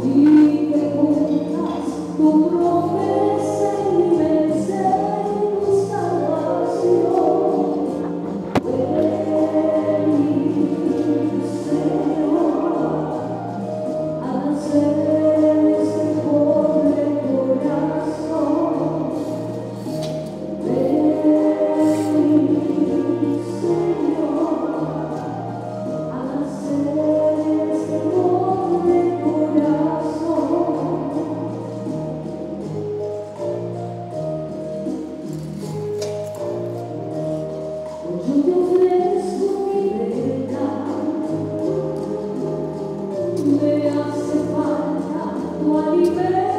y que cumplas tu promesa y mi vencer tu salvación. Ven, Señor, a nacer este pobre corazón. Ven, Señor, a nacer este pobre corazón. Yo te ofrezco mi verdad, me hace falta tu alimento.